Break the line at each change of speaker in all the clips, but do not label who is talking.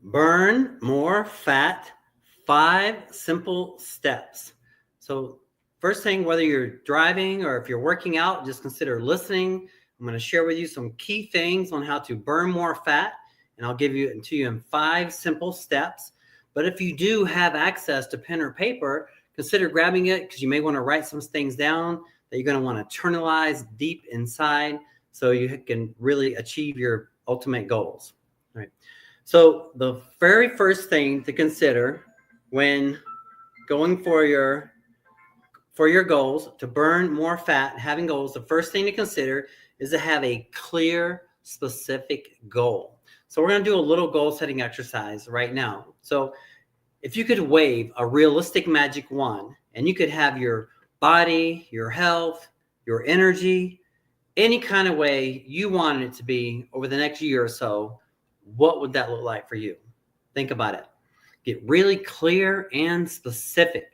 Burn more fat, 5 simple steps. So, first thing, whether you're driving or if you're working out, just consider listening. I'm going to share with you some key things on how to burn more fat, and I'll give it to you in 5 simple steps. But if you do have access to pen or paper, consider grabbing it because you may want to write some things down that you're going to want to internalize deep inside so you can really achieve your ultimate goals. All right. So the very first thing to consider when going for your goals, to burn more fat, having goals, the first thing to consider is to have a clear, specific goal. So we're going to do a little goal setting exercise right now. So if you could wave a realistic magic wand and you could have your body, your health, your energy, any kind of way you wanted it to be over the next year or so, what would that look like for you? Think about it. Get really clear and specific.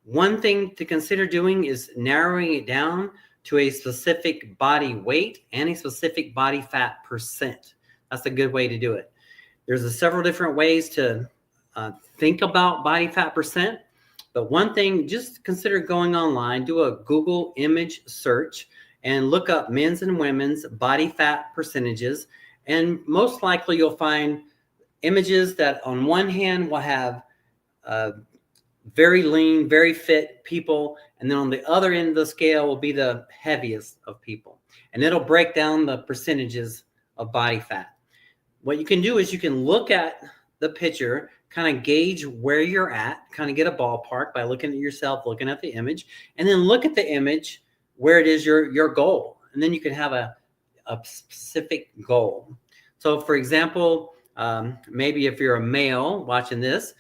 One thing to consider doing is narrowing it down to a specific body weight and a specific body fat percent. That's a good way to do it. There's several different ways to think about body fat percent, but one thing, just consider going online, do a Google image search and look up men's and women's body fat percentages. And most likely you'll find images that on one hand will have very lean, very fit people. And then on the other end of the scale will be the heaviest of people. And it'll break down the percentages of body fat. What you can do is you can look at the picture, kind of gauge where you're at, kind of get a ballpark by looking at yourself, looking at the image, and then look at the image where it is your goal. And then you can have a specific goal. So for example, maybe if you're a male watching this,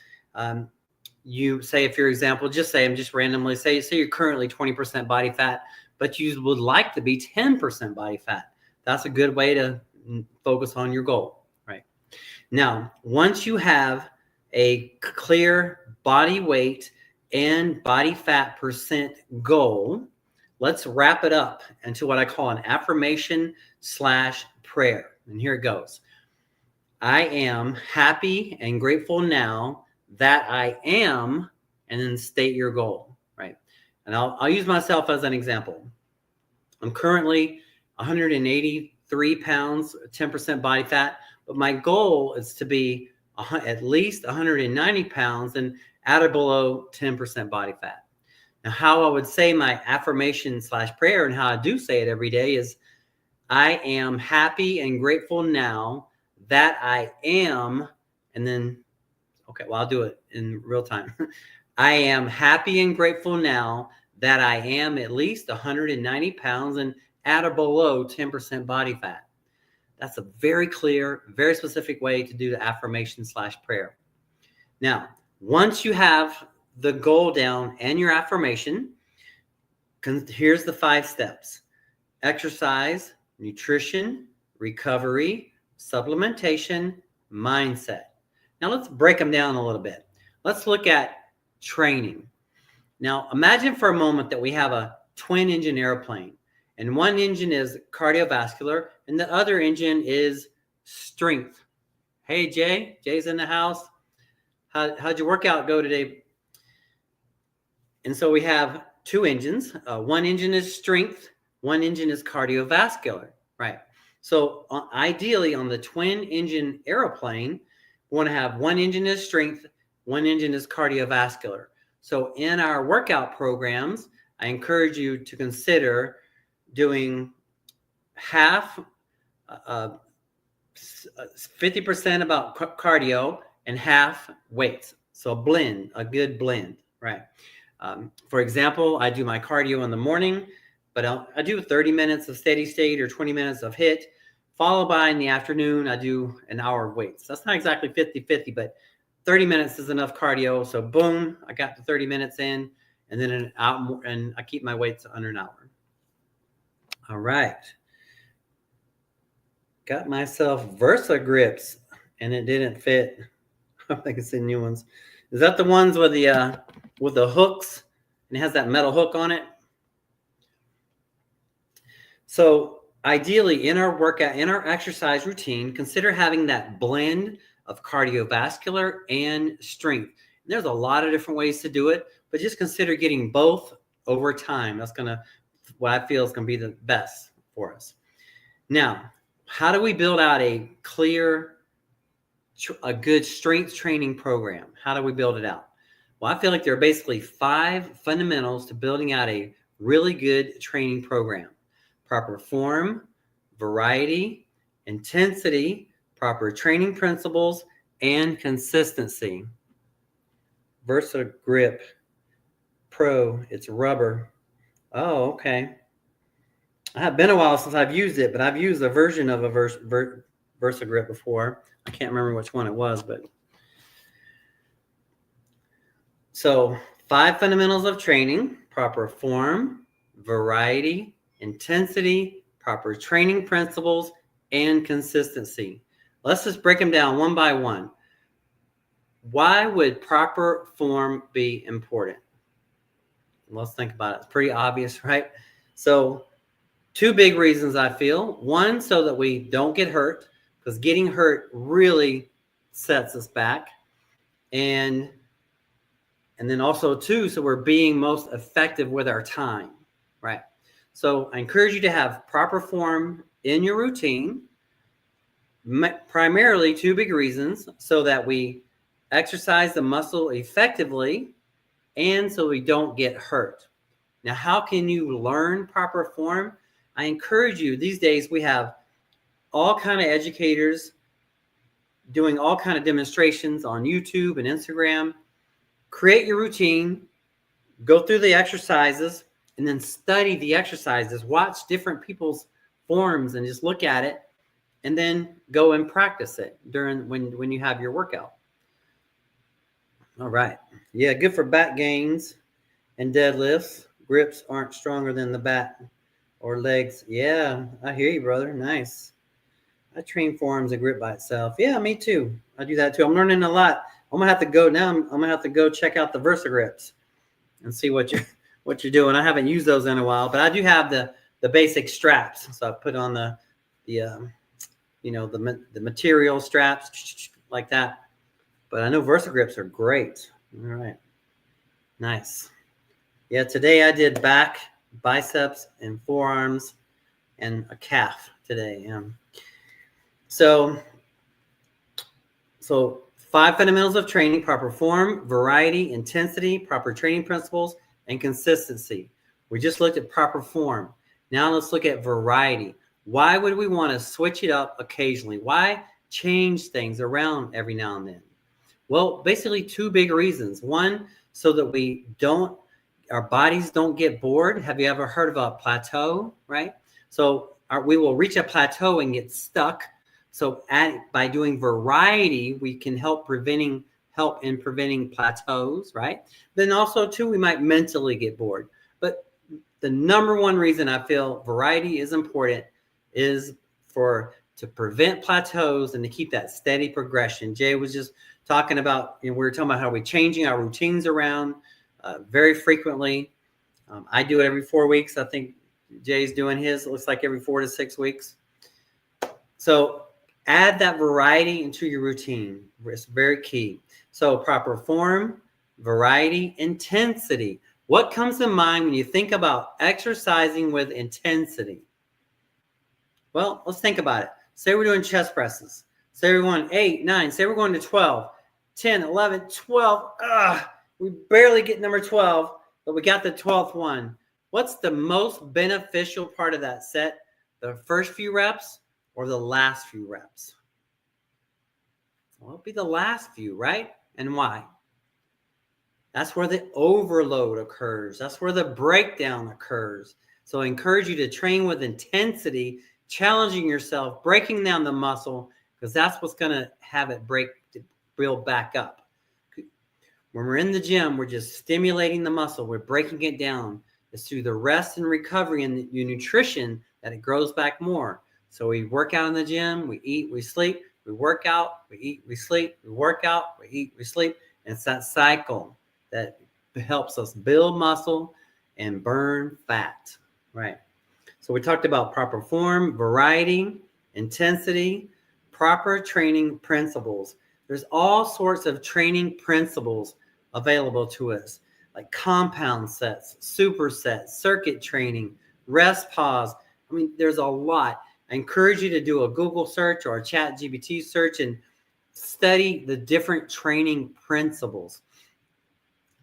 you say, if your example, just say, I'm just randomly say you're currently 20% body fat, but you would like to be 10% body fat. That's a good way to focus on your goal, right? Now, once you have a clear body weight and body fat percent goal, let's wrap it up into what I call an affirmation/prayer. And here it goes. I am happy and grateful now that I am, and then state your goal, right? And I'll use myself as an example. I'm currently 183 pounds, 10% body fat, but my goal is to be at least 190 pounds and at or below 10% body fat. Now, how I would say my affirmation/prayer and how I do say it every day is, I am happy and grateful now that I am, and then, okay, well, I'll do it in real time. I am happy and grateful now that I am at least 190 pounds and at or below 10% body fat. That's a very clear, very specific way to do the affirmation/prayer. Now, once you have the goal down and your affirmation, here's the 5 steps: exercise, nutrition, recovery, supplementation, mindset. Now let's break them down a little bit. Let's look at training. Now imagine for a moment that we have a twin engine airplane, and one engine is cardiovascular and the other engine is strength. Hey, Jay's in the house. How'd your workout go today? And so we have 2 engines. One engine is strength, one engine is cardiovascular, right? So ideally on the twin engine airplane, we want to have one engine is strength, one engine is cardiovascular. So in our workout programs, I encourage you to consider doing half, 50% about cardio and half weights. So a good blend, right? For example, I do my cardio in the morning, but I do 30 minutes of steady state or 20 minutes of HIIT, followed by in the afternoon, I do an hour of weights. That's not exactly 50-50, but 30 minutes is enough cardio. So boom, I got the 30 minutes in, and then an hour, and I keep my weights under an hour. All right. Got myself Versa grips, and it didn't fit. I think it's the new ones. Is that the ones with the hooks, and it has that metal hook on it? So ideally in our workout, in our exercise routine, consider having that blend of cardiovascular and strength. And there's a lot of different ways to do it, but just consider getting both over time. That's what I feel is going to be the best for us. Now, how do we build out a good strength training program? How do we build it out? Well, I feel like there are basically 5 fundamentals to building out a really good training program: proper form, variety, intensity, proper training principles, and consistency. VersaGrip Pro, it's rubber. Oh, okay. It has been a while since I've used it, but I've used a version of a VersaGrip before. I can't remember which one it was, but so 5 fundamentals of training: proper form, variety, intensity, proper training principles, and consistency. Let's just break them down one by one. Why would proper form be important? Let's think about it. It's pretty obvious, right? So 2 big reasons I feel. One, so that we don't get hurt, because getting hurt really sets us back. And then also 2, so we're being most effective with our time, right? So I encourage you to have proper form in your routine. Primarily 2 big reasons: so that we exercise the muscle effectively and so we don't get hurt. Now, how can you learn proper form? I encourage you, these days we have all kind of educators doing all kind of demonstrations on YouTube and Instagram. Create your routine, go through the exercises, and then study the exercises. Watch different people's forms and just look at it, and then go and practice it when you have your workout. All right. Yeah, good for back gains and deadlifts. Grips aren't stronger than the back or legs. Yeah, I hear you, brother. Nice. I train forearms and grip by itself. Yeah, me too. I do that too. I'm learning a lot. I'm gonna have to go now. I'm gonna have to go check out the VersaGrips and see what you're doing. I haven't used those in a while, but I do have the basic straps. So I put on the material straps like that. But I know VersaGrips are great. All right. Nice. Yeah, today I did back, biceps, and forearms, and a calf today. So 5 fundamentals of training: proper form, variety, intensity, proper training principles, and consistency. We just looked at proper form. Now let's look at variety. Why would we want to switch it up occasionally? Why change things around every now and then? Well, basically 2 big reasons. One, so that our bodies don't get bored. Have you ever heard of a plateau, right? So we will reach a plateau and get stuck. So by doing variety, we can help in preventing plateaus, right? Then also 2, we might mentally get bored. But the number one reason I feel variety is important is to prevent plateaus and to keep that steady progression. Jay was just talking about, we were talking about how we're changing our routines around very frequently. I do it every 4 weeks. I think Jay's doing his. It looks like every 4 to 6 weeks. So add that variety into your routine. It's very key. So proper form, variety, intensity. What comes to mind when you think about exercising with intensity? Well, let's think about it. Say we're doing chest presses. Say we're going 8, 9. Say we're going to 12, 10, 11, 12. We barely get number 12, but we got the 12th one. What's the most beneficial part of that set? The first few reps or the last few reps? Well, it'll be the last few, right? And why? That's where the overload occurs. That's where the breakdown occurs. So I encourage you to train with intensity, challenging yourself, breaking down the muscle, because that's what's going to have it build back up. When we're in the gym, we're just stimulating the muscle. We're breaking it down. It's through the rest and recovery and your nutrition that it grows back more. So we work out in the gym, we eat, we sleep, we work out, we eat, we sleep, we work out, we eat, we sleep. And it's that cycle that helps us build muscle and burn fat, right? So we talked about proper form, variety, intensity, proper training principles. There's all sorts of training principles available to us, like compound sets, supersets, circuit training, rest pause. I mean, there's a lot. I encourage you to do a Google search or a ChatGPT search and study the different training principles.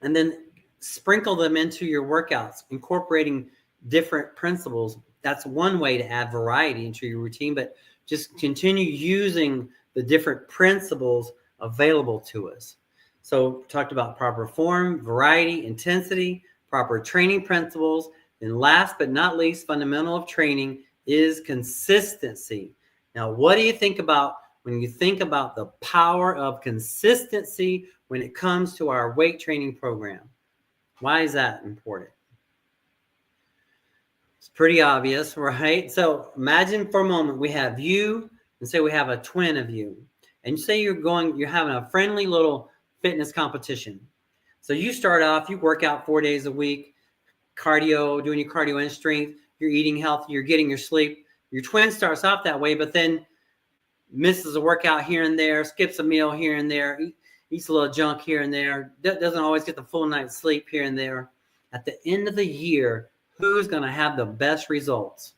And then sprinkle them into your workouts, incorporating different principles. That's one way to add variety into your routine, but just continue using the different principles available to us. So talked about proper form, variety, intensity, proper training principles. And last but not least, fundamental of training is consistency. Now, what do you think about when you think about the power of consistency when it comes to our weight training program? Why is that important? It's pretty obvious, right? So imagine for a moment we have you, and say we have a twin of you, and say you're having a friendly little fitness competition. So you start off, you work out 4 days a week, cardio, doing your cardio and strength, you're eating healthy, you're getting your sleep. Your twin starts off that way, but then misses a workout here and there, skips a meal here and there, eats a little junk here and there, doesn't always get the full night's sleep here and there. At the end of the year, who's going to have the best results?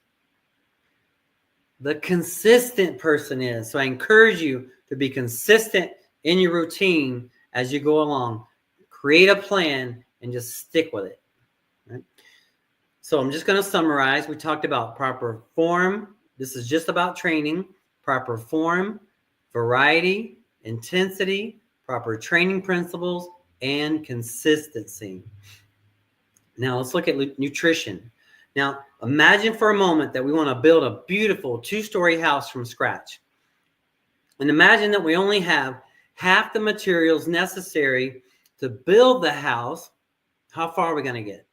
The consistent person is. So I encourage you to be consistent in your routine as you go along. Create a plan and just stick with it. Right? So I'm just going to summarize. We talked about proper form. This is just about training. Proper form, variety, intensity, proper training principles, and consistency. Now let's look at nutrition. Now imagine for a moment that we want to build a beautiful 2-story house from scratch. And imagine that we only have half the materials necessary to build the house. How far are we going to get?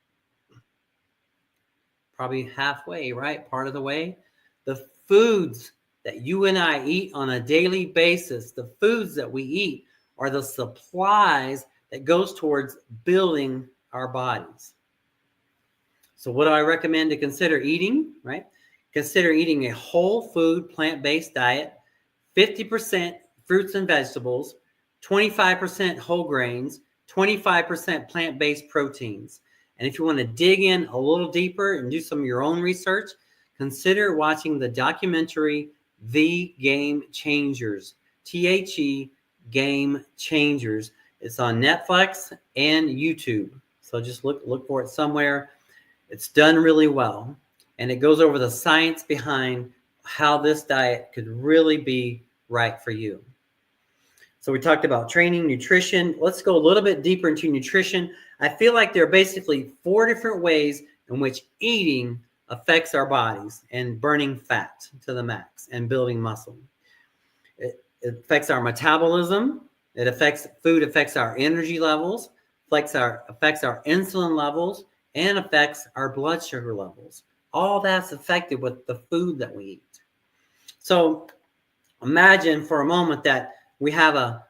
Probably halfway, right? Part of the way. The foods that you and I eat on a daily basis, the foods that we eat are the supplies that goes towards building our bodies. So what do I recommend to consider eating, right? Consider eating a whole food, plant-based diet, 50% fruits and vegetables, 25% whole grains, 25% plant-based proteins. And if you want to dig in a little deeper and do some of your own research, consider watching the documentary The Game Changers, THE Game Changers. It's on Netflix and YouTube. So just look for it somewhere. It's done really well. And it goes over the science behind how this diet could really be right for you. So we talked about training, nutrition. Let's go a little bit deeper into nutrition. I feel like there are basically 4 different ways in which eating affects our bodies and burning fat to the max and building muscle. It affects our metabolism. Food affects our energy levels, affects our insulin levels, and affects our blood sugar levels. All that's affected with the food that we eat. So imagine for a moment that we have a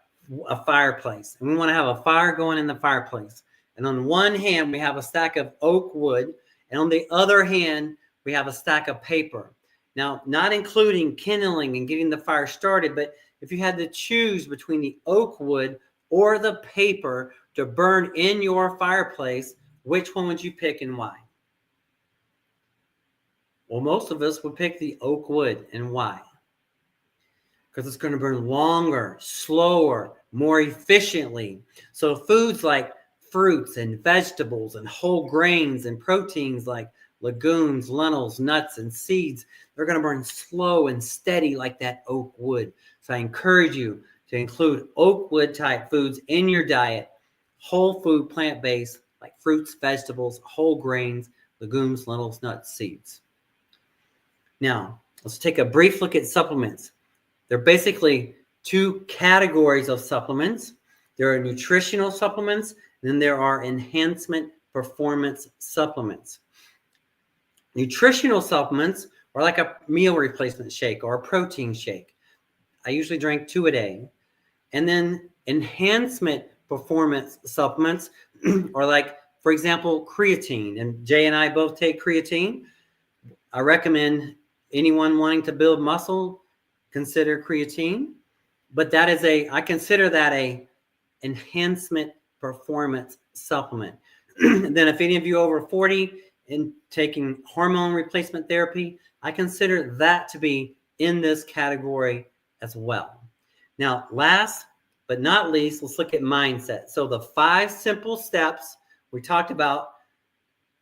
fireplace and we want to have a fire going in the fireplace. And on one hand, we have a stack of oak wood, and on the other hand, we have a stack of paper. Now, not including kindling and getting the fire started, but if you had to choose between the oak wood or the paper to burn in your fireplace, which one would you pick and why? Well, most of us would pick the oak wood. And why? Because it's going to burn longer, slower, more efficiently. So foods like fruits and vegetables and whole grains and proteins like legumes, lentils, nuts, and seeds, they're going to burn slow and steady like that oak wood. So I encourage you to include oak wood type foods in your diet, whole food, plant-based, like fruits, vegetables, whole grains, legumes, lentils, nuts, seeds. Now, let's take a brief look at supplements. There are basically 2 categories of supplements. There are nutritional supplements, and then there are enhancement performance supplements. Nutritional supplements are like a meal replacement shake or a protein shake. I usually drink 2 a day. And then enhancement performance supplements are like, for example, creatine. And Jay and I both take creatine. I recommend anyone wanting to build muscle, consider creatine. but that is I consider that a enhancement performance supplement. And then if any of you over 40 and taking hormone replacement therapy, I consider that to be in this category as well. Now, last but not least, let's look at mindset. So the 5 simple steps we talked about: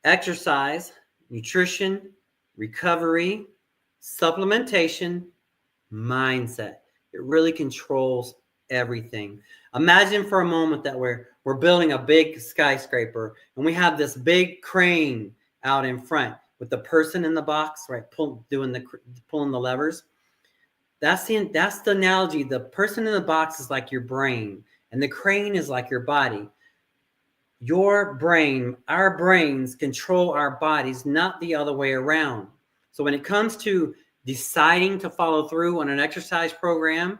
exercise, nutrition, recovery, supplementation, mindset. It really controls everything. Imagine for a moment that we're building a big skyscraper and we have this big crane out in front with the person in the box, right, pulling the levers. That's the analogy. The person in the box is like your brain, and the crane is like your body. Your brain, our brains control our bodies, not the other way around. So when it comes to deciding to follow through on an exercise program,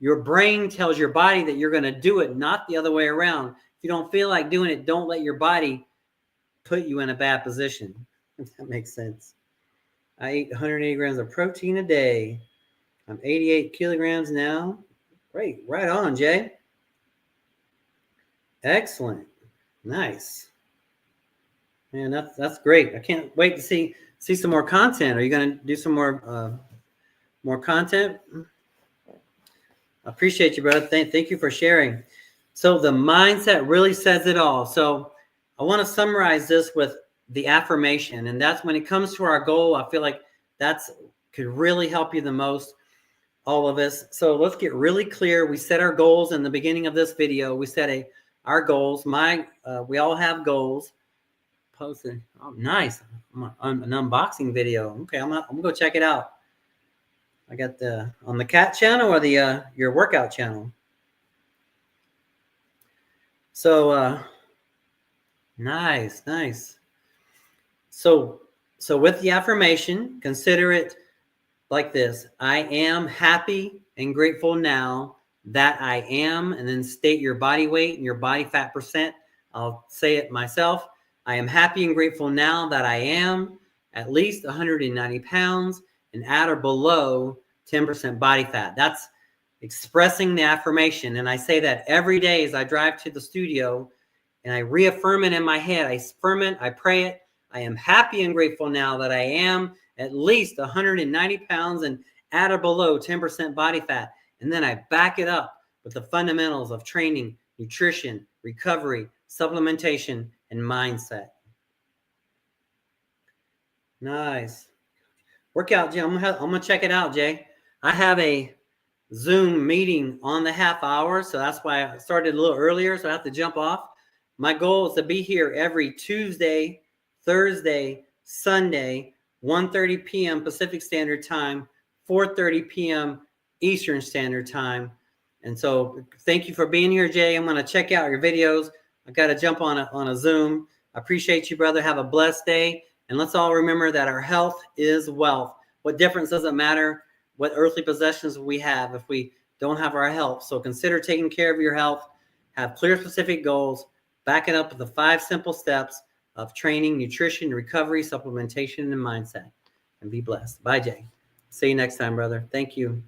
your brain tells your body that you're going to do it, not the other way around. If you don't feel like doing it, don't let your body put you in a bad position, if that makes sense. I eat 180 grams of protein a day. I'm 88 kilograms now. Great. Right on, Jay. Excellent. Nice. Man, that's great. I can't wait to see some more content. Are you going to do some more content? I appreciate you, brother. Thank you for sharing. So the mindset really says it all. So I want to summarize this with the affirmation, and that's when it comes to our goal. I feel like that's could really help you the most, all of us. So let's get really clear. We set our goals in the beginning of this video. We set our goals. We all have goals. Posted. Oh, nice. An unboxing video. Okay, I'm gonna go check it out. I got on the cat channel or the your workout channel. So nice. So with the affirmation, consider it like this: I am happy and grateful now that I am, and then state your body weight and your body fat percent. I'll say it myself. I am happy and grateful now that I am at least 190 pounds and at or below 10% body fat. That's expressing the affirmation. And I say that every day as I drive to the studio, and I reaffirm it in my head. I affirm it, I pray it. I am happy and grateful now that I am at least 190 pounds and at or below 10% body fat. And then I back it up with the fundamentals of training, nutrition, recovery, supplementation, and mindset. Nice. Workout, Jay. I'm gonna check it out, Jay. I have a Zoom meeting on the half hour, so that's why I started a little earlier, so I have to jump off. My goal is to be here every Tuesday, Thursday, Sunday, 1:30 p.m. Pacific Standard Time, 4:30 p.m. Eastern Standard Time. And so thank you for being here, Jay. I'm going to check out your videos. I got to jump on a Zoom. I appreciate you, brother. Have a blessed day. And let's all remember that our health is wealth. What difference does it matter what earthly possessions we have if we don't have our health? So consider taking care of your health. Have clear, specific goals. Back it up with the 5 simple steps of training, nutrition, recovery, supplementation, and mindset. And be blessed. Bye, Jay. See you next time, brother. Thank you.